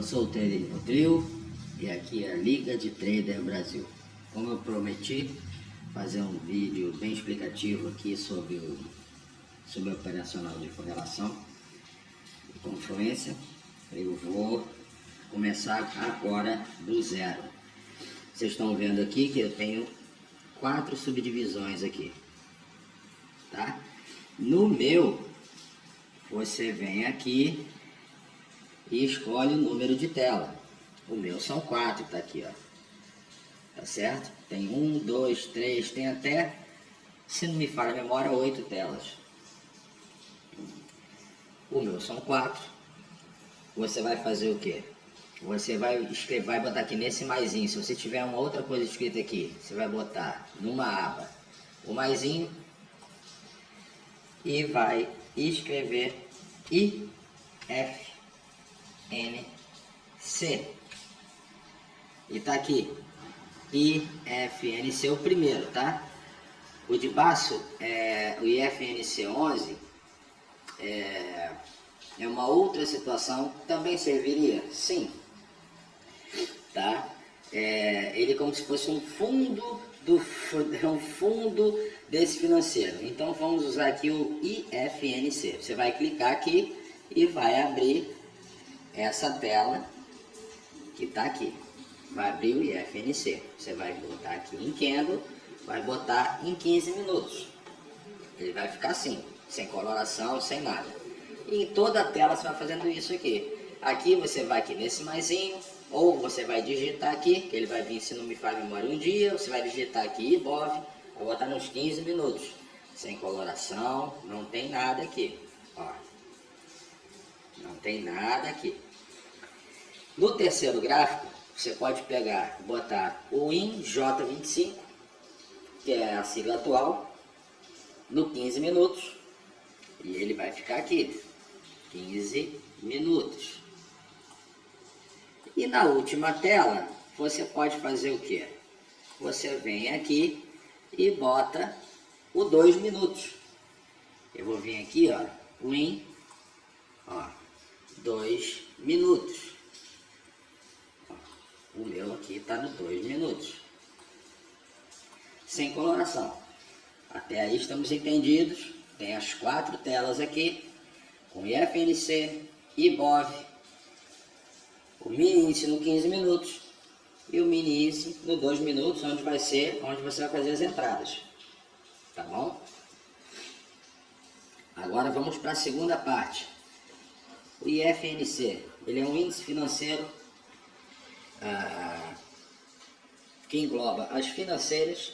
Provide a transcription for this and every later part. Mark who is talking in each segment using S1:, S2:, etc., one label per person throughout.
S1: Eu sou o Trader Rivotril e aqui é a Liga de Trader Brasil. Como eu prometi fazer um vídeo bem explicativo aqui sobre o operacional de correlação e confluência, eu vou começar agora do zero. Vocês estão vendo aqui que eu tenho 4 subdivisões aqui, tá? No meu, você vem aqui e escolhe o número de tela. O meu são 4, tá aqui, ó. Tá certo? Tem 1, 2, 3, tem até, se não me falha a memória, 8 telas. O meu são 4. Você vai fazer o quê? Você vai escrever, vai botar aqui nesse maisinho. Se você tiver uma outra coisa escrita aqui, você vai botar numa aba o maisinho e vai escrever IFNC. E tá aqui IFNC o primeiro, tá? O de baixo é o IFNC 11, é uma outra situação, também serviria? Sim, tá? Ele é como se fosse um fundo desse financeiro. Então vamos usar aqui o IFNC. Você vai clicar aqui e vai abrir essa tela que está aqui. Vai abrir o IFNC. Você vai botar aqui em candle, vai botar em 15 minutos. Ele vai ficar assim, sem coloração, sem nada. E em toda a tela você vai fazendo isso aqui. Aqui você vai aqui nesse maisinho, ou você vai digitar aqui, que ele vai vir, se não me falha a memória, um dia. Você vai digitar aqui IBOV, vai botar nos 15 minutos. Sem coloração, não tem nada aqui. Ó. Não tem nada aqui. No terceiro gráfico, você pode pegar e botar o WINJ25, que é a sigla atual, no 15 minutos. E ele vai ficar aqui, 15 minutos. E na última tela, você pode fazer o quê? Você vem aqui e bota o 2 minutos. Eu vou vir aqui, ó, WIN, ó, 2 minutos. O meu aqui está no 2 minutos. Sem coloração. Até aí estamos entendidos. Tem as 4 telas aqui, com IFNC, IBOV, o mini índice no 15 minutos e o mini índice no 2 minutos, onde você vai fazer as entradas. Tá bom? Agora vamos para a segunda parte. O IFNC, ele é um índice financeiro que engloba as financeiras,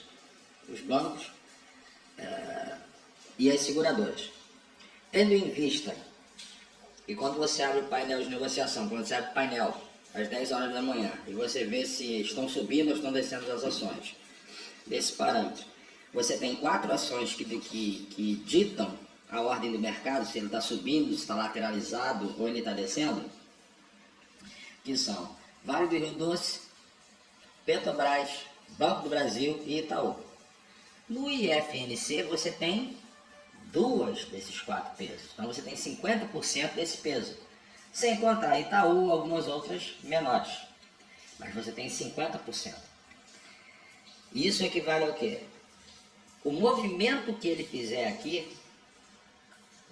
S1: os bancos e as seguradoras. Tendo em vista que quando você abre o painel de negociação, quando você abre o painel às 10 horas da manhã e você vê se estão subindo ou estão descendo as ações desse parâmetro, você tem 4 ações que ditam a ordem do mercado, se ele está subindo, se está lateralizado ou ele está descendo, que são Vale do Rio Doce, Petrobras, Banco do Brasil e Itaú. No IFNC você tem 2 desses 4 pesos, então você tem 50% desse peso, sem contar Itaú, algumas outras menores, mas você tem 50%. Isso equivale ao quê? O movimento que ele fizer aqui,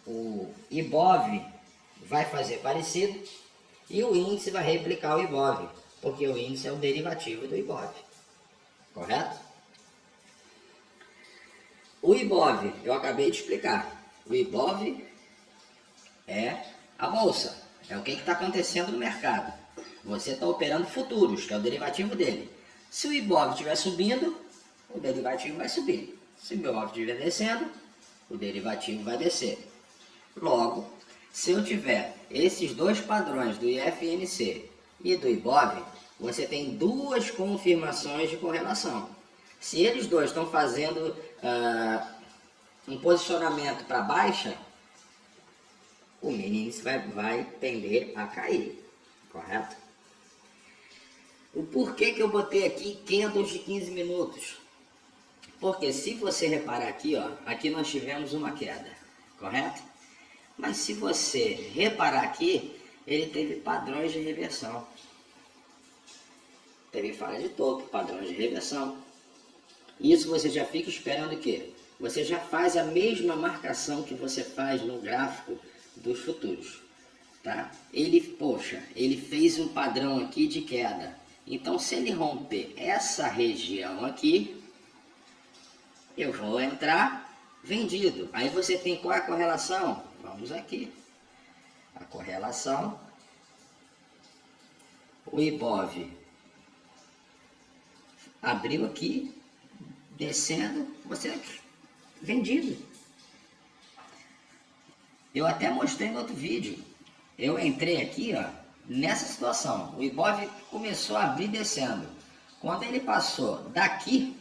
S1: o IBOV vai fazer parecido e o índice vai replicar o IBOV, porque o índice é o derivativo do IBOV, correto? O IBOV, eu acabei de explicar. O IBOV é a bolsa, é o que está acontecendo no mercado. Você está operando futuros, que é o derivativo dele. Se o IBOV estiver subindo, o derivativo vai subir. Se o IBOV estiver descendo, o derivativo vai descer. Logo, se eu tiver esses 2 padrões do IFNC e do IBOV, você tem 2 confirmações de correlação. Se eles 2 estão fazendo um posicionamento para baixa, o mini índice vai tender a cair, correto? O porquê que eu botei aqui candles de 15 minutos? Porque se você reparar aqui, ó, aqui nós tivemos uma queda, correto? Mas se você reparar aqui, ele teve padrões de reversão. Teve falha de topo, padrões de reversão. Isso você já fica esperando o quê? Você já faz a mesma marcação que você faz no gráfico dos futuros. Tá? Ele fez um padrão aqui de queda. Então, se ele romper essa região aqui, eu vou entrar vendido. Aí você tem qual é a correlação? Vamos aqui. A correlação, o Ibov abriu aqui, descendo, você vendido. Eu até mostrei no outro vídeo. Eu entrei aqui, ó, nessa situação. O Ibov começou a abrir descendo. Quando ele passou daqui,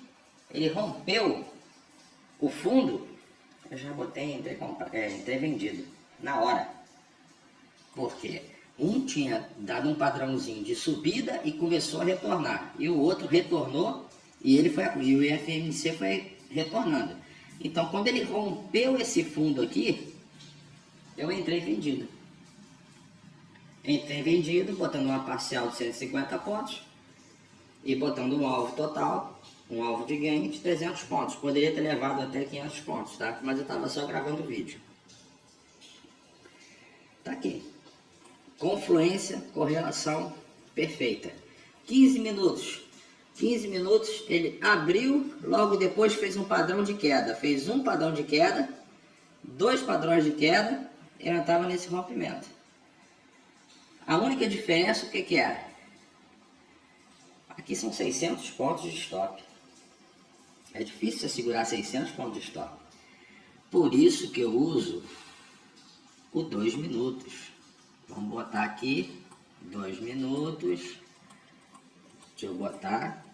S1: ele rompeu o fundo, eu já botei, entrei vendido na hora. Porque um tinha dado um padrãozinho de subida e começou a retornar. E o outro retornou e o IFMC foi retornando. Então, quando ele rompeu esse fundo aqui, eu entrei vendido. Entrei vendido, botando uma parcial de 150 pontos e botando um alvo total, um alvo de ganho de 300 pontos. Poderia ter levado até 500 pontos, tá? Mas eu estava só gravando o vídeo. Tá aqui. Confluência, correlação perfeita. 15 minutos. 15 minutos, ele abriu, logo depois fez um padrão de queda. Fez um padrão de queda, 2 padrões de queda, e eu estava nesse rompimento. A única diferença, o que é? Aqui são 600 pontos de stop. É difícil você segurar 600 pontos de stop. Por isso que eu uso o 2 minutos. Vamos botar aqui 2 minutos. Deixa eu botar,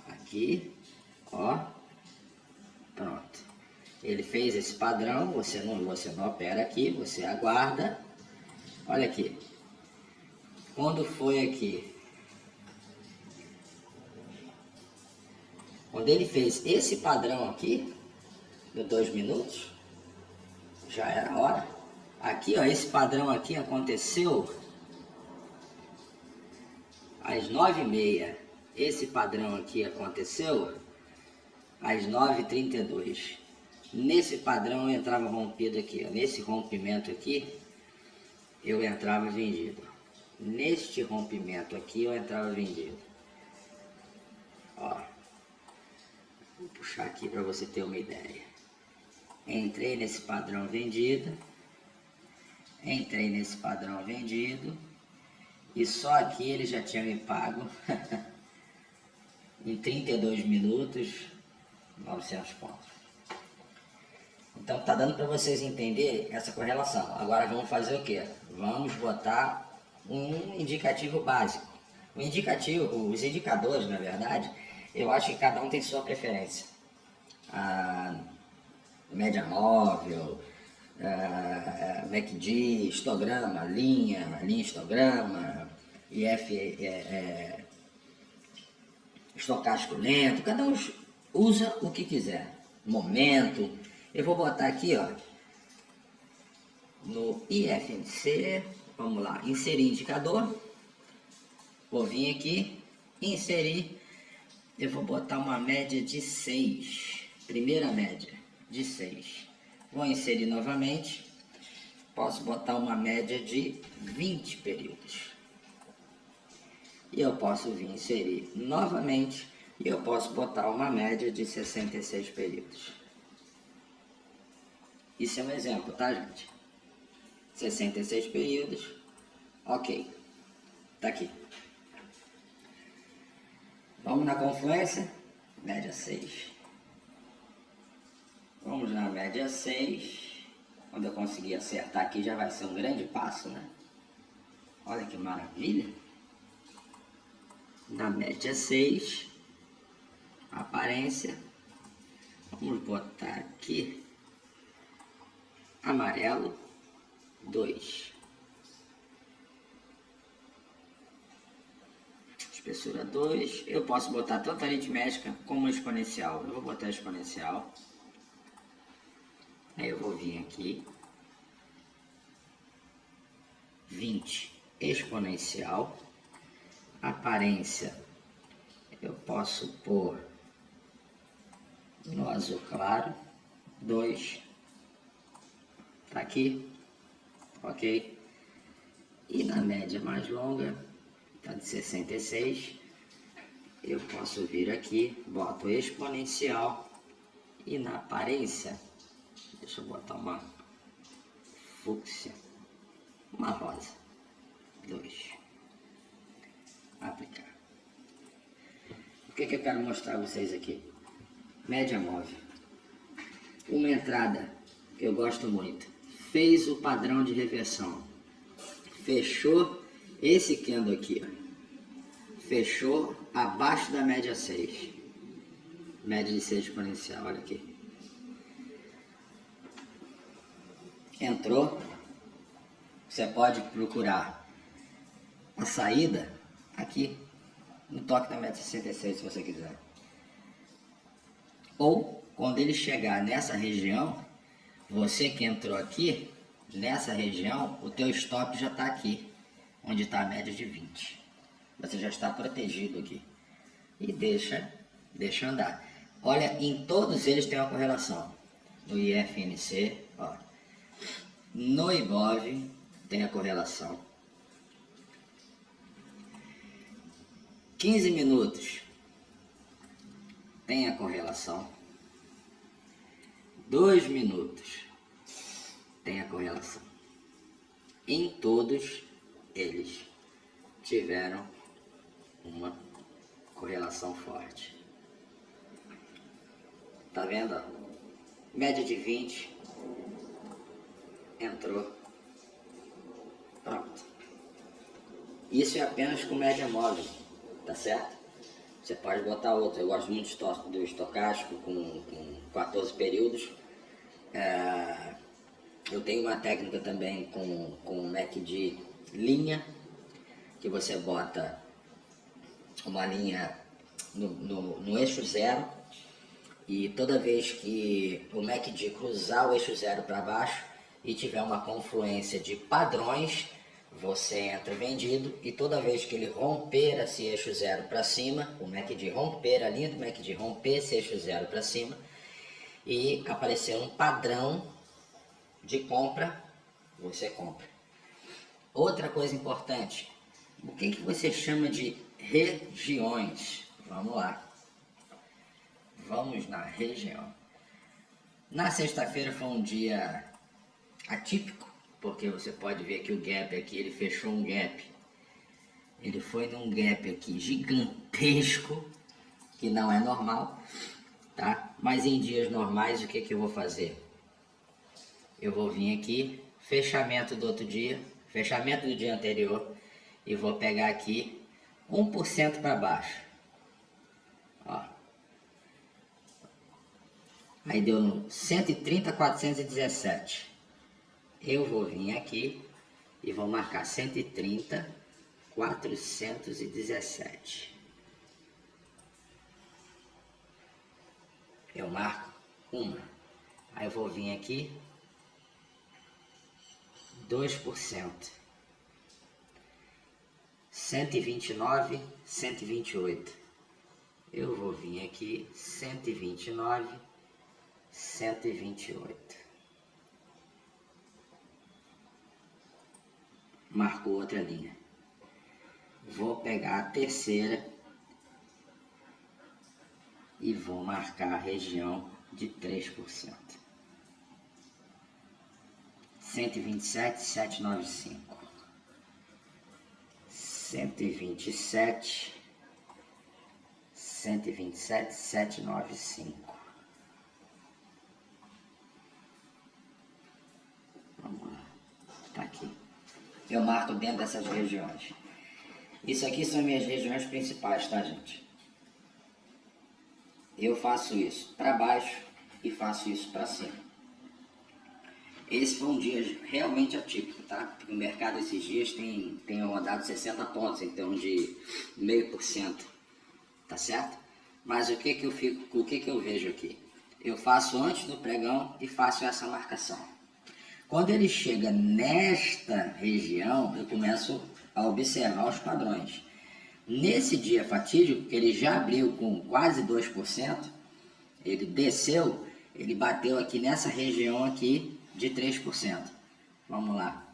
S1: aqui, ó, pronto. Ele fez esse padrão, você não opera aqui, você aguarda. Olha aqui. Quando foi aqui? Quando ele fez esse padrão aqui, de 2 minutos, já era a hora. Aqui, ó, esse padrão aqui aconteceu às 9h30. Esse padrão aqui aconteceu às 9h32. Nesse padrão eu entrava rompido aqui, ó. Nesse rompimento aqui, eu entrava vendido. Neste rompimento aqui, eu entrava vendido. Ó. Vou puxar aqui para você ter uma ideia. Entrei nesse padrão vendido. Entrei nesse padrão vendido. E só aqui ele já tinha me pago em 32 minutos 900 pontos. Então tá dando para vocês entenderem essa correlação. Agora vamos fazer o que? Vamos botar um indicativo básico. Os indicadores, na verdade, eu acho que cada um tem sua preferência. A média móvel, MACD, histograma, linha histograma, estocástico lento, cada um usa o que quiser. Momento, eu vou botar aqui, ó, no IFMC, vamos lá, inserir indicador, vou vir aqui, inserir, eu vou botar uma média de 6, primeira média de 6, vou inserir novamente, posso botar uma média de 20 períodos, e eu posso vir inserir novamente, e eu posso botar uma média de 66 períodos. Isso é um exemplo, tá, gente? 66 períodos, ok, tá aqui. Vamos na confluência, média 6. Vamos na média 6. Quando eu conseguir acertar aqui já vai ser um grande passo, né? Olha que maravilha. Na média 6, aparência, vamos botar aqui, amarelo, 2. Espessura 2, eu posso botar tanto aritmética como exponencial. Eu vou botar exponencial. Aí eu vou vir aqui, 20. exponencial. Aparência, eu posso pôr no azul claro, 2, tá aqui, ok? E na média mais longa, tá de 66, eu posso vir aqui, boto exponencial e na aparência, deixa eu botar uma fúcsia, uma rosa, 2, aplicar. O que eu quero mostrar a vocês aqui? Média móvel. Uma entrada que eu gosto muito. Fez o padrão de reversão. Fechou esse candle aqui, ó. Fechou abaixo da média 6. Média de 6 exponencial, olha aqui. Entrou. Você pode procurar a saída aqui no toque da média 66, se você quiser. Ou, quando ele chegar nessa região, você que entrou aqui, nessa região, o teu stop já está aqui, onde está a média de 20. Você já está protegido aqui. E deixa andar. Olha, em todos eles tem uma correlação. No IFNC, ó. No IBOV tem a correlação. 15 minutos tem a correlação. 2 minutos tem a correlação. Em todos eles tiveram uma correlação forte. Tá vendo? Média de 20. Entrou. Pronto. Isso é apenas com média móvel. Tá certo? Você pode botar outro. Eu gosto muito do estocástico com 14 períodos. Eu tenho uma técnica também com MACD linha, que você bota uma linha no eixo 0 e toda vez que o MACD cruzar o eixo 0 para baixo e tiver uma confluência de padrões, você entra vendido, e toda vez que ele romper esse eixo 0 para cima, o MACD romper, a linha do MACD romper esse eixo 0 para cima e aparecer um padrão de compra, você compra. Outra coisa importante, o que você chama de regiões? Vamos lá. Vamos na região. Na sexta-feira foi um dia atípico, porque você pode ver que o gap aqui, ele fechou um gap. Ele foi num gap aqui gigantesco, que não é normal, tá? Mas em dias normais, o que eu vou fazer? Eu vou vir aqui, fechamento do outro dia, fechamento do dia anterior, e vou pegar aqui 1% para baixo. Ó. Aí deu no 130.417. Eu vou vir aqui e vou marcar 130.417. Eu marco uma. Aí eu vou vir aqui 2%. 129, 128. Eu vou vir aqui 129, 128. Marcou outra linha. Vou pegar a terceira e vou marcar a região de 3%. 127.795. 127.795. Vamos lá. Tá aqui. Eu marco dentro dessas regiões. Isso aqui são minhas regiões principais, tá, gente? Eu faço isso para baixo e faço isso para cima. Esse foi um dia realmente atípico, tá? Porque o mercado esses dias tem rodado 60 pontos, em torno de 0,5%, tá certo? Mas o que eu vejo aqui? Eu faço antes do pregão e faço essa marcação. Quando ele chega nesta região, eu começo a a observar os padrões. Nesse dia fatídico, que ele já abriu com quase 2%, ele desceu, ele bateu aqui nessa região aqui de 3%. Vamos lá.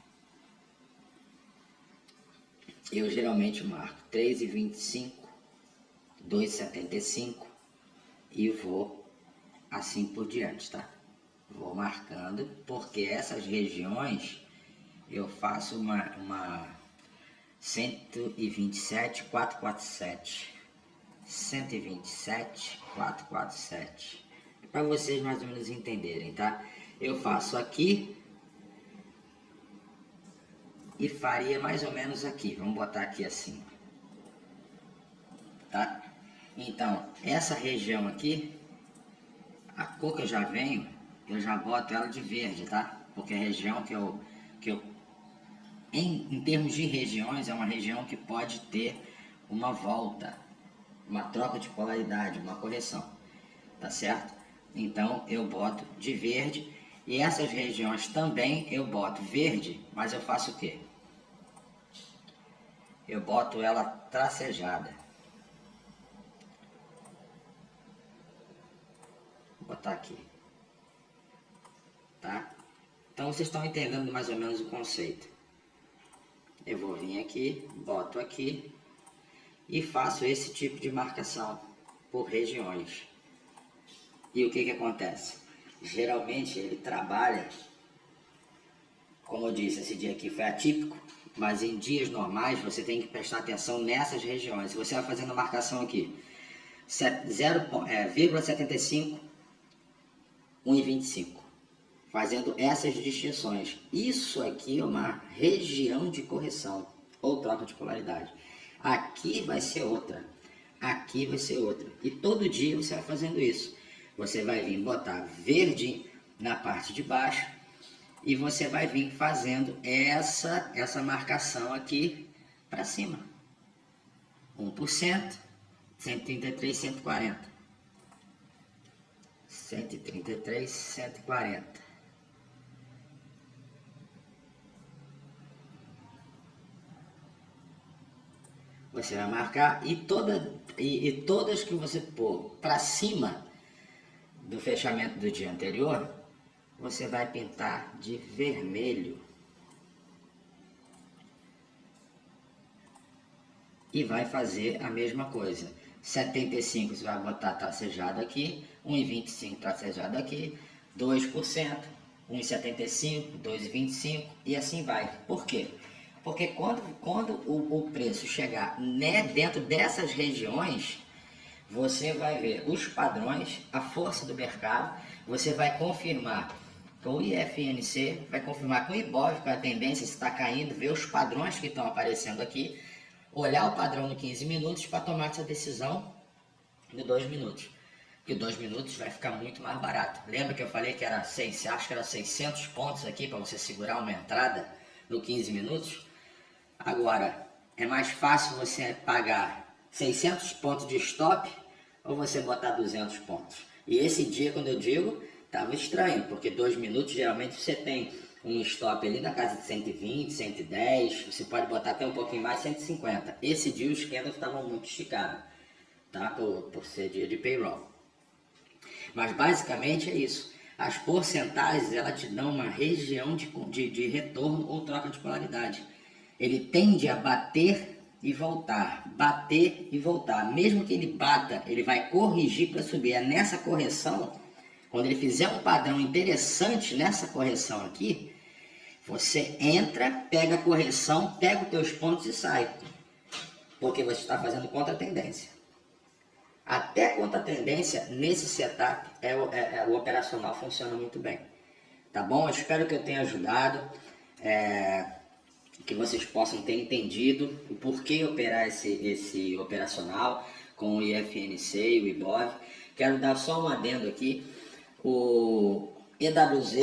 S1: Eu geralmente marco 3,25, 2,75 e vou assim por diante, tá? Vou marcando, porque essas regiões eu faço uma 127,447. 127,447. Para vocês mais ou menos entenderem, tá? Eu faço aqui e faria mais ou menos aqui. Vamos botar aqui assim, tá? Então, essa região aqui, a cor que eu já venho, eu já boto ela de verde, tá? Porque a região que eu em termos de regiões, é uma região que pode ter uma volta, uma troca de polaridade, uma correção, tá certo? Então, eu boto de verde, e essas regiões também eu boto verde, mas eu faço o quê? Eu boto ela tracejada. Vou botar aqui, tá? Então, vocês estão entendendo mais ou menos o conceito. Eu vou vir aqui, boto aqui e faço esse tipo de marcação por regiões. E o que acontece? Geralmente ele trabalha, como eu disse, esse dia aqui foi atípico, mas em dias normais você tem que prestar atenção nessas regiões. Você vai fazendo a marcação aqui, 0,75, 1,25. Fazendo essas distinções. Isso aqui é uma região de correção ou troca de polaridade. Aqui vai ser outra, aqui vai ser outra. E todo dia você vai fazendo isso. Você vai vir botar verde na parte de baixo e você vai vir fazendo essa marcação aqui para cima. 1%, 133, 140. 133, 140. Você vai marcar e todas que você pôr para cima do fechamento do dia anterior, você vai pintar de vermelho. E vai fazer a mesma coisa. 75 você vai botar tracejado aqui, 1,25 tracejado aqui, 2%, 1,75, 2,25 e assim vai. Por quê? Porque quando o preço chegar dentro dessas regiões, você vai ver os padrões, a força do mercado, você vai confirmar com o IFNC, vai confirmar com o IBOV, com a tendência se está caindo, ver os padrões que estão aparecendo aqui, olhar o padrão no 15 minutos para tomar essa decisão de 2 minutos. Porque 2 minutos vai ficar muito mais barato. Lembra que eu falei que era acho que era 600 pontos aqui para você segurar uma entrada no 15 minutos? Agora, é mais fácil você pagar 600 pontos de stop ou você botar 200 pontos. E esse dia, quando eu digo, estava estranho, porque 2 minutos geralmente você tem um stop ali na casa de 120, 110, você pode botar até um pouquinho mais, 150. Esse dia os candles estavam muito esticados, tá? Por ser dia de payroll. Mas basicamente é isso. As porcentagens, elas te dão uma região de retorno ou troca de polaridade. Ele tende a bater e voltar, bater e voltar. Mesmo que ele bata, ele vai corrigir para subir. É nessa correção, quando ele fizer um padrão interessante nessa correção aqui, você entra, pega a correção, pega os teus pontos e sai. Porque você está fazendo contra a tendência. Até contra a tendência, nesse setup, o operacional funciona muito bem. Tá bom? Eu espero que eu tenha ajudado. Que vocês possam ter entendido o porquê operar esse operacional com o IFNC e o IBOV. Quero dar só um adendo aqui. O EWZ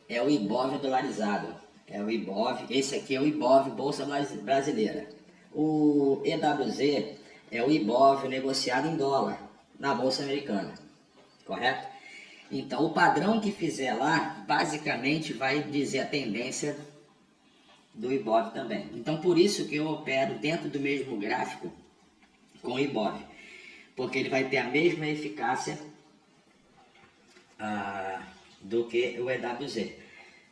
S1: é o IBOV dolarizado. É o IBOV, esse aqui é o IBOV Bolsa Brasileira. O EWZ é o IBOV negociado em dólar na Bolsa Americana, correto? Então o padrão que fizer lá, basicamente vai dizer a tendência do Ibov também. Então por isso que eu opero dentro do mesmo gráfico com o Ibov, porque ele vai ter a mesma eficácia do que o EWZ.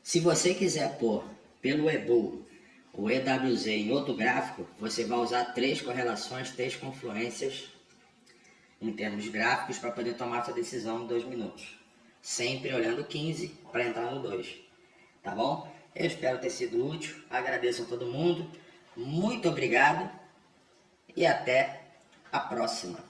S1: Se você quiser pôr pelo EBUL o EWZ em outro gráfico, você vai usar 3 correlações, 3 confluências em termos gráficos para poder tomar sua decisão em 2 minutos. Sempre olhando 15 para entrar no 2. Tá bom? Eu espero ter sido útil. Agradeço a todo mundo. Muito obrigado e até a próxima.